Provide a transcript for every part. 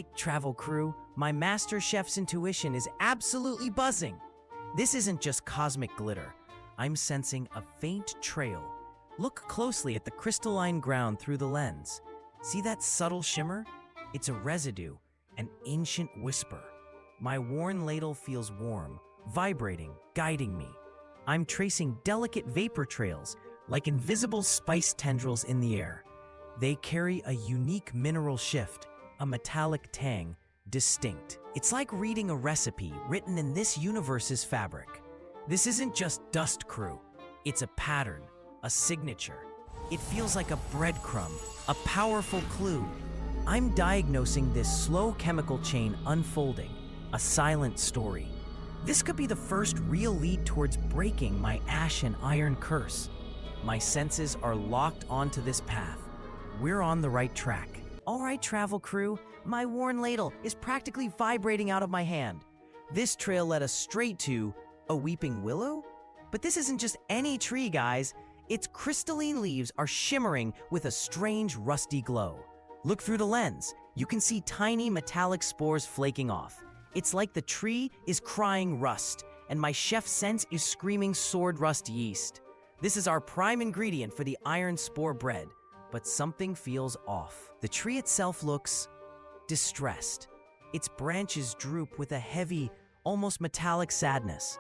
right, travel crew, my master chef's intuition is absolutely buzzing. This isn't just cosmic glitter. I'm sensing a faint trail. Look closely at the crystalline ground through the lens. See that subtle shimmer? It's a residue, an ancient whisper. My worn ladle feels warm, vibrating, guiding me. I'm tracing delicate vapor trails, like invisible spice tendrils in the air. They carry a unique mineral shift, a metallic tang, distinct. It's like reading a recipe written in this universe's fabric. This isn't just dust, crew. It's a pattern, a signature. It feels like a breadcrumb, a powerful clue. I'm diagnosing this slow chemical chain unfolding, a silent story. This could be the first real lead towards breaking my ashen iron curse. My senses are locked onto this path. We're on the right track. All right, travel crew, my worn ladle is practically vibrating out of my hand. This trail led us straight to a weeping willow? But this isn't just any tree, guys. Its crystalline leaves are shimmering with a strange rusty glow. Look through the lens. You can see tiny metallic spores flaking off. It's like the tree is crying rust, and my chef's sense is screaming sword rust yeast. This is our prime ingredient for the Iron-Spore bread, but something feels off. The tree itself looks distressed. Its branches droop with a heavy, almost metallic sadness.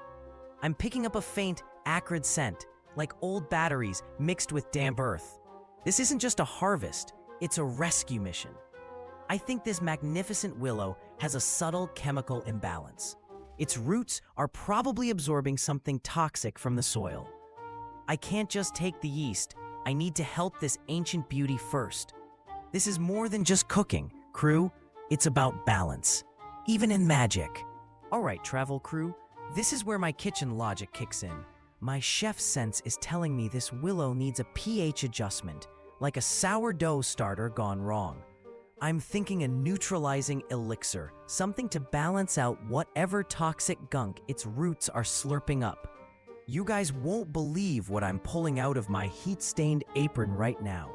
I'm picking up a faint, acrid scent, like old batteries mixed with damp earth. This isn't just a harvest, it's a rescue mission. I think this magnificent willow has a subtle chemical imbalance. Its roots are probably absorbing something toxic from the soil. I can't just take the yeast, I need to help this ancient beauty first. This is more than just cooking, crew. It's about balance, even in magic. All right, travel crew, this is where my kitchen logic kicks in. My chef's sense is telling me this willow needs a pH adjustment, like a sourdough starter gone wrong. I'm thinking a neutralizing elixir, something to balance out whatever toxic gunk its roots are slurping up. You guys won't believe what I'm pulling out of my heat-stained apron right now.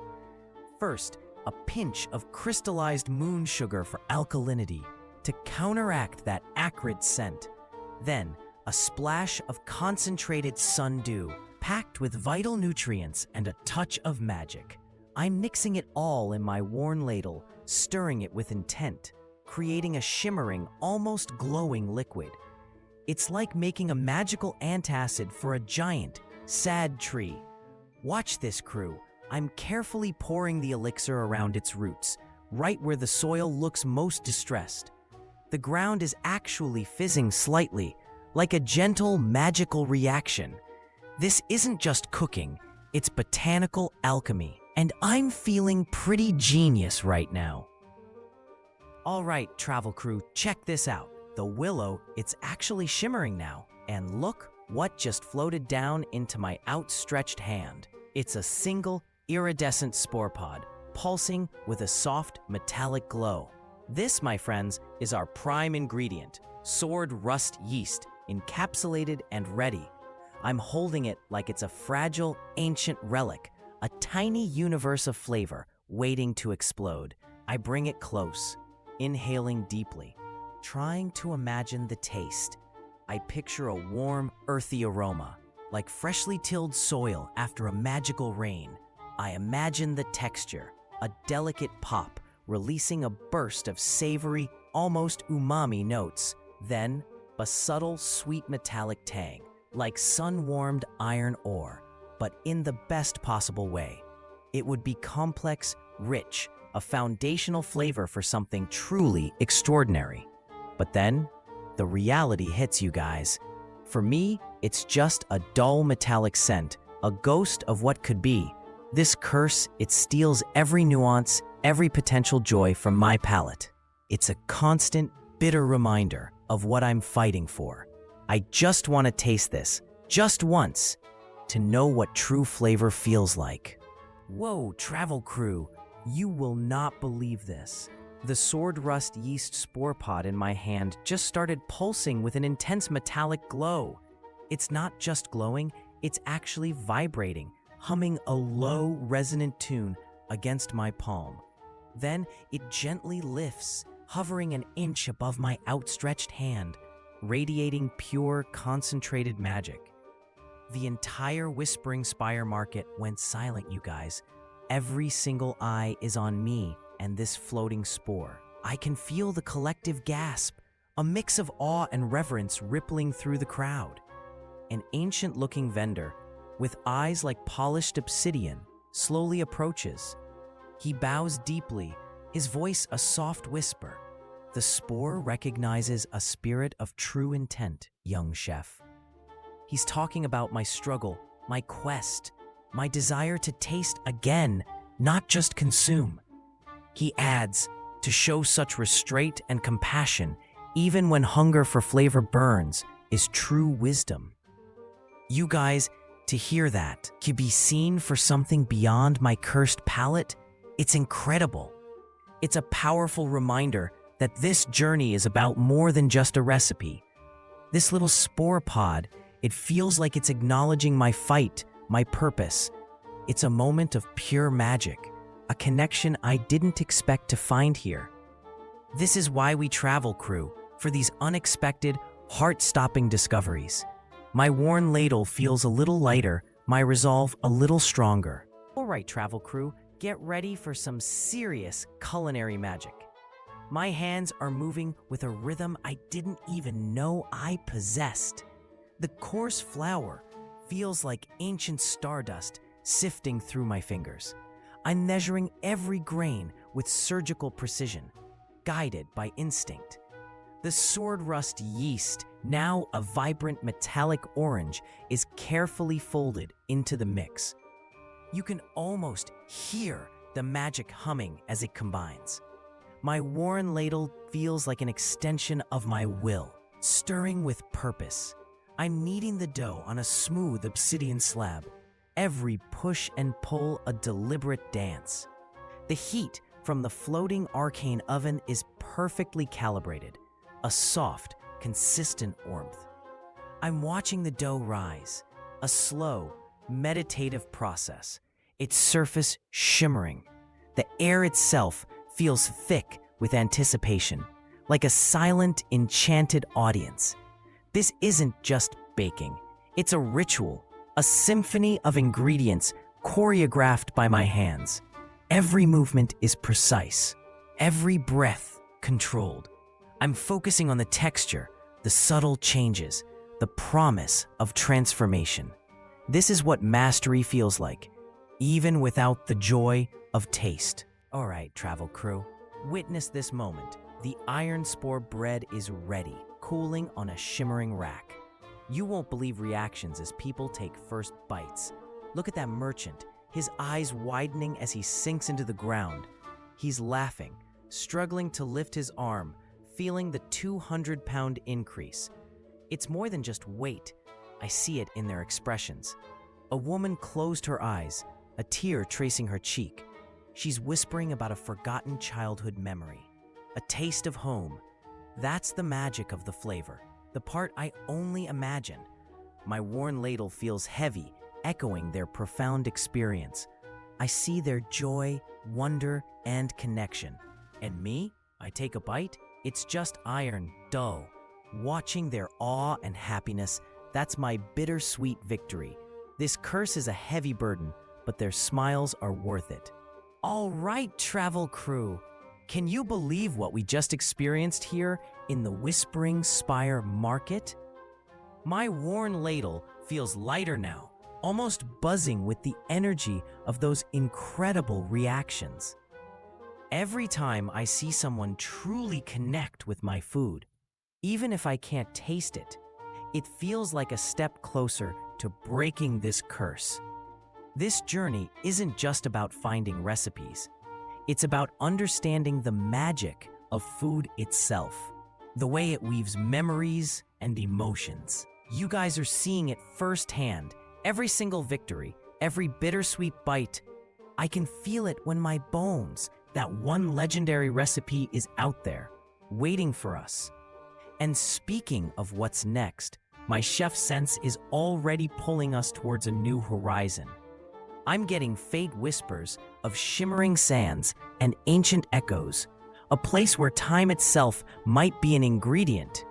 First, a pinch of crystallized moon sugar for alkalinity to counteract that acrid scent. Then, a splash of concentrated sun dew, packed with vital nutrients and a touch of magic. I'm mixing it all in my worn ladle, stirring it with intent, creating a shimmering, almost glowing liquid. It's like making a magical antacid for a giant, sad tree. Watch this, crew. I'm carefully pouring the elixir around its roots, right where the soil looks most distressed. The ground is actually fizzing slightly, like a gentle, magical reaction. This isn't just cooking, it's botanical alchemy, and I'm feeling pretty genius right now. All right, travel crew, check this out. The willow, it's actually shimmering now. And look what just floated down into my outstretched hand. It's a single, iridescent spore pod, pulsing with a soft, metallic glow. This, my friends, is our prime ingredient, sword rust yeast, encapsulated and ready. I'm holding it like it's a fragile, ancient relic, a tiny universe of flavor waiting to explode. I bring it close, inhaling deeply, trying to imagine the taste. I picture a warm, earthy aroma, like freshly tilled soil after a magical rain. I imagine the texture, a delicate pop, releasing a burst of savory, almost umami notes. Then, a subtle, sweet metallic tang, like sun-warmed iron ore, but in the best possible way. It would be complex, rich, a foundational flavor for something truly extraordinary. But then, the reality hits you guys. For me, it's just a dull metallic scent, a ghost of what could be. This curse, it steals every nuance, every potential joy from my palate. It's a constant, bitter reminder of what I'm fighting for. I just want to taste this, just once, to know what true flavor feels like. Whoa, travel crew, you will not believe this. The sword rust yeast spore pod in my hand just started pulsing with an intense metallic glow. It's not just glowing, it's actually vibrating, humming a low, resonant tune against my palm. Then it gently lifts, hovering an inch above my outstretched hand, radiating pure, concentrated magic. The entire Whispering Spire market went silent, you guys. Every single eye is on me and this floating spore. I can feel the collective gasp, a mix of awe and reverence rippling through the crowd. An ancient-looking vendor, with eyes like polished obsidian, slowly approaches. He bows deeply, his voice a soft whisper. The spore recognizes a spirit of true intent, young chef. He's talking about my struggle, my quest, my desire to taste again, not just consume. He adds, to show such restraint and compassion, even when hunger for flavor burns, is true wisdom. You guys, to hear that, to be seen for something beyond my cursed palate, it's incredible. It's a powerful reminder that this journey is about more than just a recipe. This little spore pod, it feels like it's acknowledging my fight, my purpose. It's a moment of pure magic, a connection I didn't expect to find here. This is why we travel, crew, for these unexpected, heart-stopping discoveries. My worn ladle feels a little lighter, my resolve a little stronger. All right, travel crew, get ready for some serious culinary magic. My hands are moving with a rhythm I didn't even know I possessed. The coarse flour feels like ancient stardust sifting through my fingers. I'm measuring every grain with surgical precision, guided by instinct. The sword rust yeast, now a vibrant metallic orange, is carefully folded into the mix. You can almost hear the magic humming as it combines. My worn ladle feels like an extension of my will, stirring with purpose. I'm kneading the dough on a smooth obsidian slab, every push and pull a deliberate dance. The heat from the floating arcane oven is perfectly calibrated, a soft, consistent warmth. I'm watching the dough rise, a slow, meditative process, its surface shimmering. The air itself feels thick with anticipation, like a silent, enchanted audience. This isn't just baking, it's a ritual, a symphony of ingredients choreographed by my hands. Every movement is precise, every breath controlled. I'm focusing on the texture, the subtle changes, the promise of transformation. This is what mastery feels like, even without the joy of taste. All right, travel crew, witness this moment. The Iron-Spore bread is ready, cooling on a shimmering rack. You won't believe reactions as people take first bites. Look at that merchant, his eyes widening as he sinks into the ground. He's laughing, struggling to lift his arm, feeling the 200-pound increase. It's more than just weight. I see it in their expressions. A woman closed her eyes, a tear tracing her cheek. She's whispering about a forgotten childhood memory, a taste of home. That's the magic of the flavor, the part I only imagine. My worn ladle feels heavy, echoing their profound experience. I see their joy, wonder, and connection. And me? I take a bite? It's just iron, dull. Watching their awe and happiness, that's my bittersweet victory. This curse is a heavy burden, but their smiles are worth it. All right, travel crew. Can you believe what we just experienced here in the Whispering Spire market? My worn ladle feels lighter now, almost buzzing with the energy of those incredible reactions. Every time I see someone truly connect with my food, even if I can't taste it, it feels like a step closer to breaking this curse. This journey isn't just about finding recipes. It's about understanding the magic of food itself, the way it weaves memories and emotions. You guys are seeing it firsthand. Every single victory, every bittersweet bite. I can feel it when my bones, that one legendary recipe, is out there, waiting for us. And speaking of what's next, my chef sense is already pulling us towards a new horizon. I'm getting faint whispers of shimmering sands and ancient echoes, a place where time itself might be an ingredient.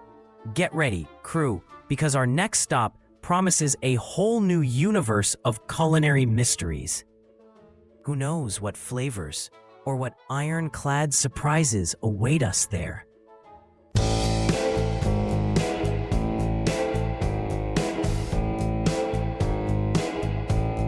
Get ready, crew, because our next stop promises a whole new universe of culinary mysteries. Who knows what flavors or what ironclad surprises await us there?